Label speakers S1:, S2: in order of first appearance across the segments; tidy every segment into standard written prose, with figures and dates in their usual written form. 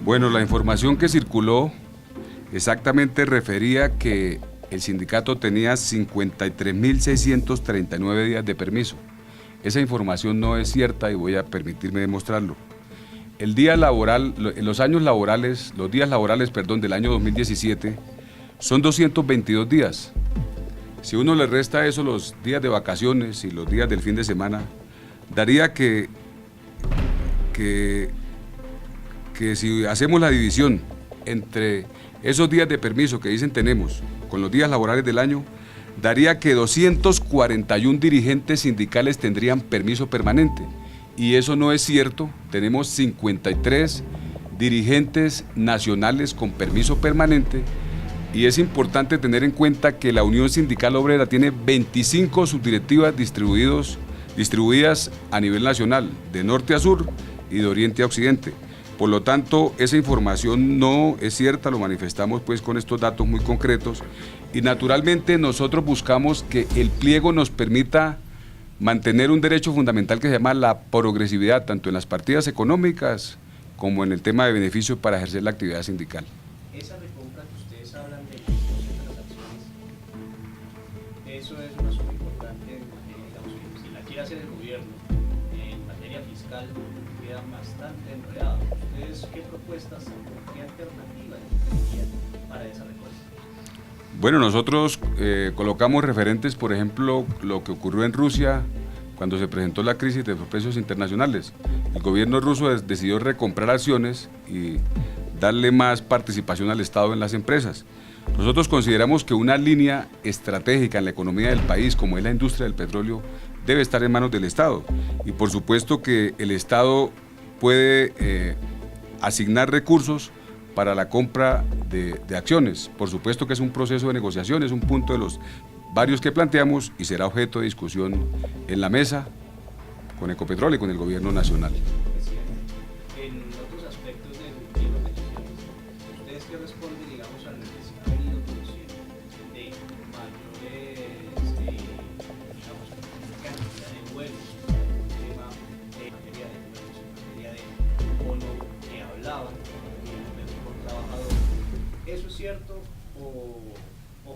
S1: Bueno, la información que circuló exactamente refería que el sindicato tenía 53.639 días de permiso. Esa información no es cierta y voy a permitirme demostrarlo. El día laboral, los días laborales, del año 2017 son 222 días. Si uno le resta a eso los días de vacaciones y los días del fin de semana, daría que si hacemos la división entre esos días de permiso que dicen tenemos con los días laborales del año, daría que 241 dirigentes sindicales tendrían permiso permanente. Y eso no es cierto. Tenemos 53 dirigentes nacionales con permiso permanente, y es importante tener en cuenta que la Unión Sindical Obrera tiene 25 subdirectivas distribuidas a nivel nacional, de norte a sur y de oriente a occidente. Por lo tanto, esa información no es cierta, lo manifestamos pues con estos datos muy concretos, y naturalmente nosotros buscamos que el pliego nos permita mantener un derecho fundamental que se llama la progresividad, tanto en las partidas económicas como en el tema de beneficios para ejercer la actividad sindical.
S2: Esa recompra que ustedes hablan del 10% de las acciones, eso es una suma importante, digamos, si la quiere hacer el gobierno en materia fiscal, queda bastante enredado. ¿Ustedes qué propuestas o qué alternativas tendrían para esa recompra?
S1: Bueno, nosotros colocamos referentes, por ejemplo, lo que ocurrió en Rusia cuando se presentó la crisis de los precios internacionales. El gobierno ruso decidió recomprar acciones y darle más participación al Estado en las empresas. Nosotros consideramos que una línea estratégica en la economía del país, como es la industria del petróleo, debe estar en manos del Estado. Y por supuesto que el Estado puede asignar recursos para la compra de acciones. Por supuesto que es un proceso de negociación, es un punto de los varios que planteamos y será objeto de discusión en la mesa con Ecopetrol y con el gobierno nacional.
S2: En otros aspectos del pliego de peticiones, ¿ustedes qué responden, digamos, a lo que se ha venido produciendo de mayores, digamos, cantidad de vuelos, el tema de materia de vuelos, en materia de bono que hablaban por trabajador? ¿Eso es cierto o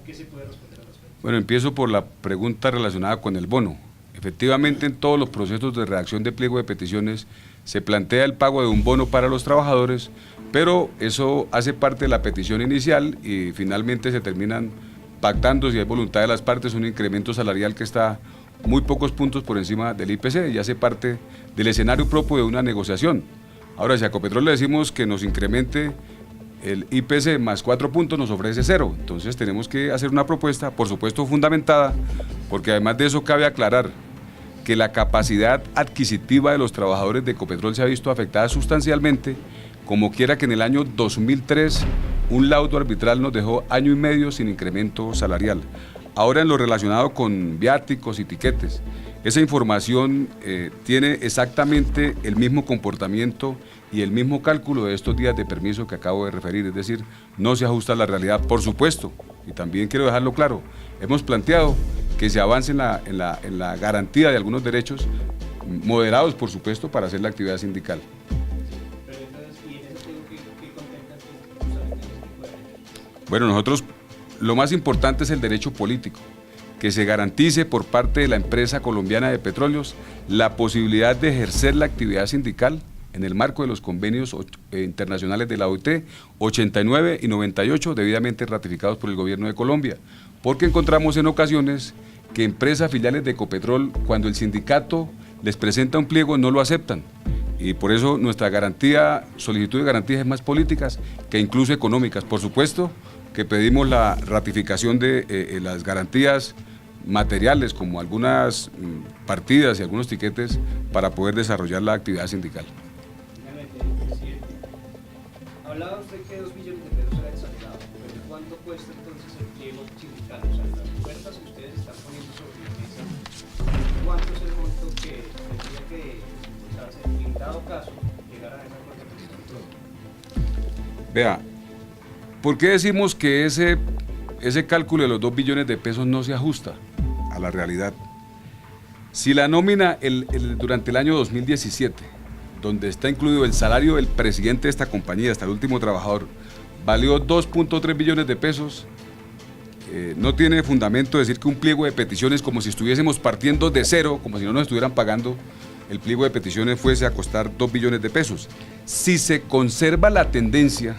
S2: qué se puede responder al respecto?
S1: Bueno, empiezo por la pregunta relacionada con el bono. Efectivamente, en todos los procesos de redacción de pliego de peticiones se plantea el pago de un bono para los trabajadores, pero eso hace parte de la petición inicial y finalmente se terminan pactando, si hay voluntad de las partes, un incremento salarial que está muy pocos puntos por encima del IPC y hace parte del escenario propio de una negociación. Ahora, si a Ecopetrol le decimos que nos incremente el IPC más 4 puntos, nos ofrece 0. Entonces tenemos que hacer una propuesta, por supuesto fundamentada, porque además de eso cabe aclarar que la capacidad adquisitiva de los trabajadores de Ecopetrol se ha visto afectada sustancialmente, como quiera que en el año 2003 un laudo arbitral nos dejó año y medio sin incremento salarial. Ahora, en lo relacionado con viáticos y tiquetes, esa información tiene exactamente el mismo comportamiento y el mismo cálculo de estos días de permiso que acabo de referir, es decir, no se ajusta a la realidad, por supuesto, y también quiero dejarlo claro, hemos planteado que se avance en la garantía de algunos derechos moderados, por supuesto, para hacer la actividad sindical.
S2: Pero entonces, ¿y en eso tengo que contemplar justamente ese tipo de derechos?
S1: Bueno, nosotros, lo más importante es el derecho político, que se garantice por parte de la empresa colombiana de petróleos la posibilidad de ejercer la actividad sindical en el marco de los convenios internacionales de la OIT 89 y 98 debidamente ratificados por el gobierno de Colombia, porque encontramos en ocasiones que empresas filiales de Ecopetrol, cuando el sindicato les presenta un pliego, no lo aceptan, y por eso nuestra solicitud de garantías es más políticas que incluso económicas. Por supuesto que pedimos la ratificación de las garantías materiales, como algunas partidas y algunos tiquetes, para poder desarrollar la actividad sindical.
S2: Finalmente, presidente, hablaba usted que 2 billones de pesos era exagerado, pero ¿cuánto cuesta entonces el pliego sindical? O sea, las ofertas que ustedes están poniendo sobre la mesa, ¿cuánto es el monto que tendría que usarse en dado caso llegar a esa cosa que se controla?
S1: Vea, ¿por qué decimos que ese cálculo de los 2 billones de pesos no se ajusta a la realidad? Si la nómina durante el año 2017 donde está incluido el salario del presidente de esta compañía hasta el último trabajador, valió 2.3 billones de pesos, no tiene fundamento decir que un pliego de peticiones, como si estuviésemos partiendo de cero, como si no nos estuvieran pagando, el pliego de peticiones fuese a costar 2 billones de pesos. Si se conserva la tendencia,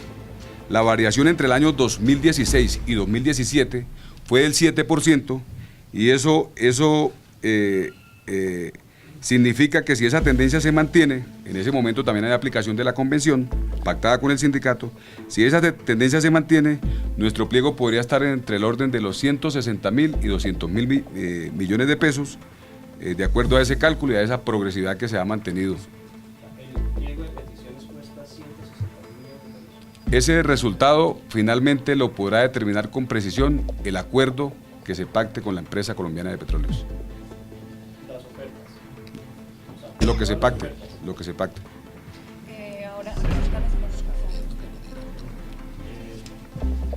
S1: la variación entre el año 2016 y 2017 fue del 7%, y eso significa que si esa tendencia se mantiene, en ese momento también hay aplicación de la convención pactada con el sindicato, si esa tendencia se mantiene, nuestro pliego podría estar entre el orden de los 160.000 y 200.000 millones de pesos, de acuerdo a ese cálculo y a esa progresividad que se ha mantenido.
S2: El pliego de peticiones cuesta 160.000 millones de pesos.
S1: Ese resultado finalmente lo podrá determinar con precisión el acuerdo que se pacte con la empresa colombiana de petróleos.
S2: Las ofertas.
S1: Lo que se pacte, lo que se pacte.
S3: Ahora,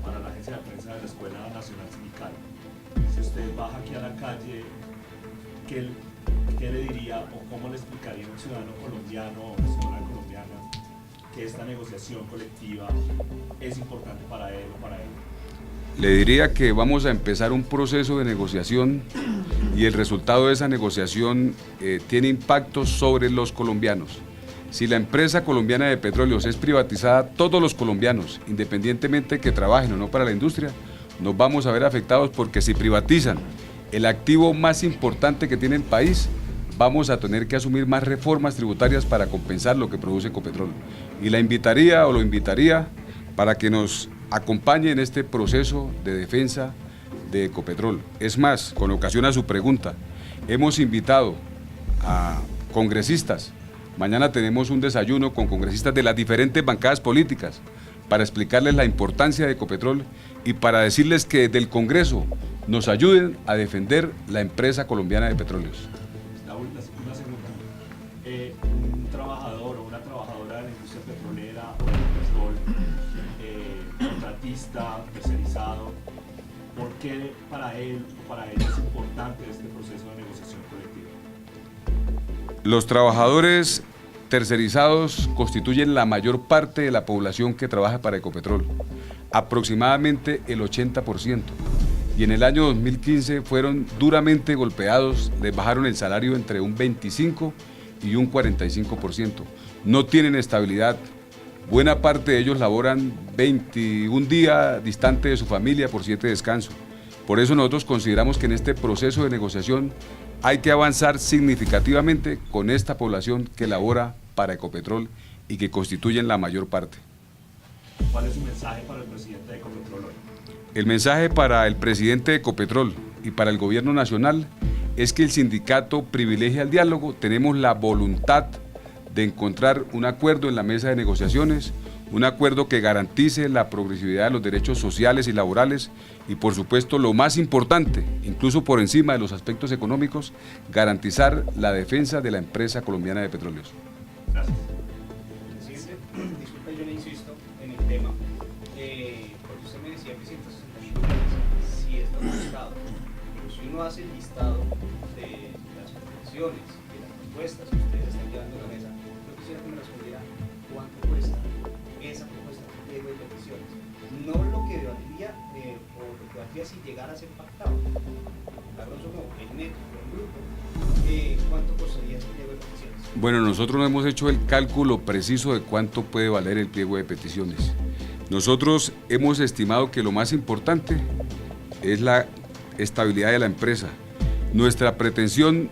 S4: para la agencia de prensa de la Escuela Nacional Sindical, si usted baja aquí a la calle, ¿qué le diría o cómo le explicaría a un ciudadano colombiano o una ciudadana colombiana que esta negociación colectiva es importante para él o para él?
S1: Le diría que vamos a empezar un proceso de negociación y el resultado de esa negociación tiene impactos sobre los colombianos. Si la empresa colombiana de petróleos es privatizada, todos los colombianos, independientemente que trabajen o no para la industria, nos vamos a ver afectados porque si privatizan el activo más importante que tiene el país, vamos a tener que asumir más reformas tributarias para compensar lo que produce Ecopetrol. Y la invitaría o lo invitaría para que nos acompañe en este proceso de defensa de Ecopetrol. Es más, con ocasión a su pregunta, hemos invitado a congresistas. Mañana tenemos un desayuno con congresistas de las diferentes bancadas políticas para explicarles la importancia de Ecopetrol y para decirles que desde el Congreso nos ayuden a defender la empresa colombiana de petróleos.
S4: Una segunda. Un trabajador o una trabajadora de la industria petrolera o del petróleo, contratista, tercerizado, ¿por qué para él o para ella es importante este proceso de negociación colectiva?
S1: Los trabajadores tercerizados constituyen la mayor parte de la población que trabaja para Ecopetrol, aproximadamente el 80%. Y en el año 2015 fueron duramente golpeados, les bajaron el salario entre un 25 y un 45%. No tienen estabilidad. Buena parte de ellos laboran 21 días distante de su familia por 7 descansos. Por eso nosotros consideramos que en este proceso de negociación hay que avanzar significativamente con esta población que labora para Ecopetrol y que constituyen la mayor parte.
S4: ¿Cuál es su mensaje para el presidente de Ecopetrol hoy?
S1: El mensaje para el presidente de Ecopetrol y para el gobierno nacional es que el sindicato privilegia el diálogo, tenemos la voluntad de encontrar un acuerdo en la mesa de negociaciones, un acuerdo que garantice la progresividad de los derechos sociales y laborales y, por supuesto, lo más importante, incluso por encima de los aspectos económicos, garantizar la defensa de la empresa colombiana de petróleos.
S4: Gracias.
S2: Presidente, disculpe, yo le insisto en el tema, porque usted me decía que 160.000 millones sí es lo listado, pero si uno hace el listado de las peticiones, de las propuestas que ustedes están llevando a la mesa, yo quisiera que me respondiera cuánto cuesta esa propuesta de peticiones, no lo que valdría o lo que valdría si llegara a ser pactado, a grosso modo, en neto, en grupo, ¿cuánto costaría ese pliego de peticiones?
S1: Bueno, nosotros no hemos hecho el cálculo preciso de cuánto puede valer el pliego de peticiones. Nosotros hemos estimado que lo más importante es la estabilidad de la empresa. Nuestra pretensión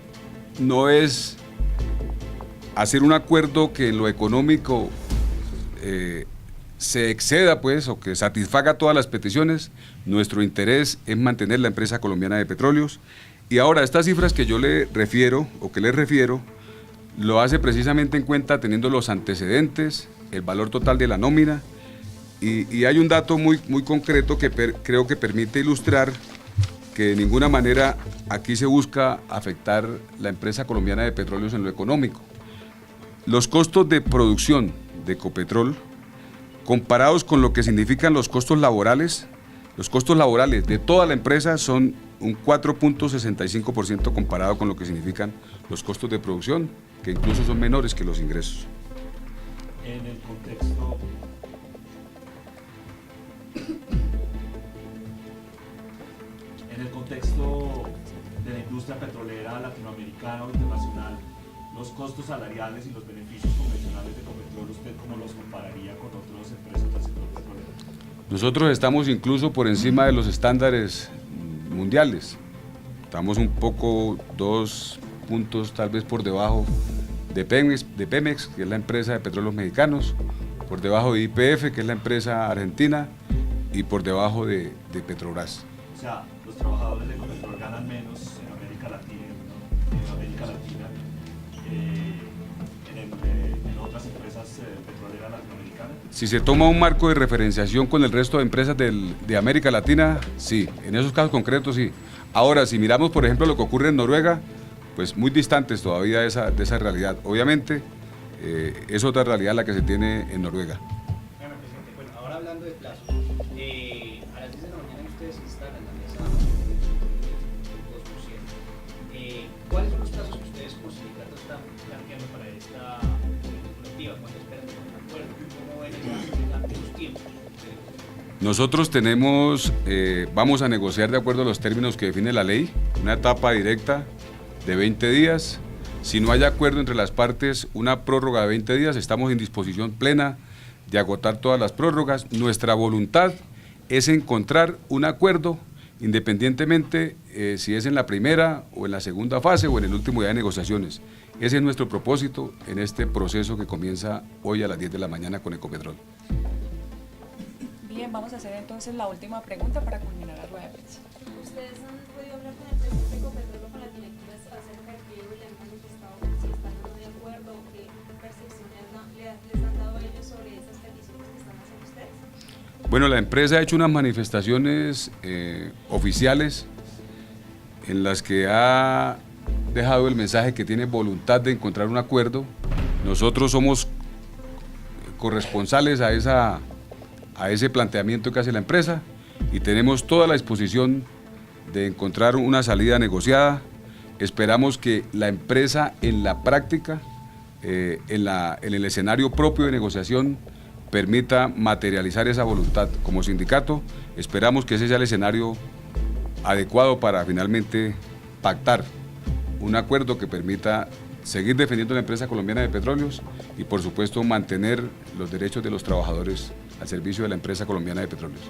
S1: no es hacer un acuerdo que en lo económico se exceda, pues, o que satisfaga todas las peticiones. Nuestro interés es mantener la empresa colombiana de petróleos. Y ahora, estas cifras que yo le refiero, o que les refiero, lo hace precisamente en cuenta teniendo los antecedentes, el valor total de la nómina, y hay un dato muy concreto que creo que permite ilustrar que de ninguna manera aquí se busca afectar la empresa colombiana de petróleos en lo económico. Los costos de producción de Ecopetrol, comparados con lo que significan los costos laborales de toda la empresa son un 4.65% comparado con lo que significan los costos de producción, que incluso son menores que los ingresos.
S4: en el contexto de la industria petrolera latinoamericana o internacional, los costos salariales y los beneficios convencionales de Ecopetrol, ¿usted cómo los compararía con otras empresas del sector petrolero?
S1: Nosotros estamos incluso por encima de los estándares mundiales. Estamos un poco, 2 puntos tal vez por debajo de Pemex, que es la empresa de petróleos mexicanos, por debajo de YPF, que es la empresa argentina, y por debajo de Petrobras.
S4: O sea, los trabajadores de Ecopetrol ganan menos en América Latina, en otras empresas petroleras latinoamericanas.
S1: Si se toma un marco de referenciación con el resto de empresas de América Latina, sí, en esos casos concretos sí. Ahora, si miramos por ejemplo lo que ocurre en Noruega, pues muy distantes todavía de esa realidad. Obviamente es otra realidad la que se tiene en Noruega.
S2: Bueno, presidente, bueno, ahora hablando de plazos, a las 10 de la mañana ustedes se instalan en la mesa 2%. ¿Cuáles son los plazos que ustedes como sindicato están planteando para esta colectiva? ¿Cuándo esperan tener un acuerdo? ¿Cómo ven esos tiempos?
S1: Nosotros vamos a negociar de acuerdo a los términos que define la ley, una etapa directa de 20 días. Si no hay acuerdo entre las partes, una prórroga de 20 días, estamos en disposición plena de agotar todas las prórrogas. Nuestra voluntad es encontrar un acuerdo, independientemente si es en la primera o en la segunda fase o en el último día de negociaciones. Ese es nuestro propósito en este proceso que comienza hoy a las 10 de la mañana con Ecopetrol.
S3: Bien, vamos a hacer entonces la última pregunta para culminar la rueda de prensa.
S5: ¿Ustedes han podido hablar con el presidente de Ecopetrol o con las directivas acerca del pliego y le han manifestado si están o no de acuerdo o qué percepciones les han dado ellos sobre esas peticiones que están haciendo ustedes?
S1: Bueno, la empresa ha hecho unas manifestaciones oficiales en las que ha dejado el mensaje que tiene voluntad de encontrar un acuerdo. Nosotros somos corresponsales a ese planteamiento que hace la empresa y tenemos toda la disposición de encontrar una salida negociada. Esperamos que la empresa en la práctica, en el escenario propio de negociación, permita materializar esa voluntad. Como sindicato, esperamos que ese sea el escenario adecuado para finalmente pactar un acuerdo que permita seguir defendiendo la empresa colombiana de petróleos y, por supuesto, mantener los derechos de los trabajadores al servicio de la empresa colombiana de petróleos.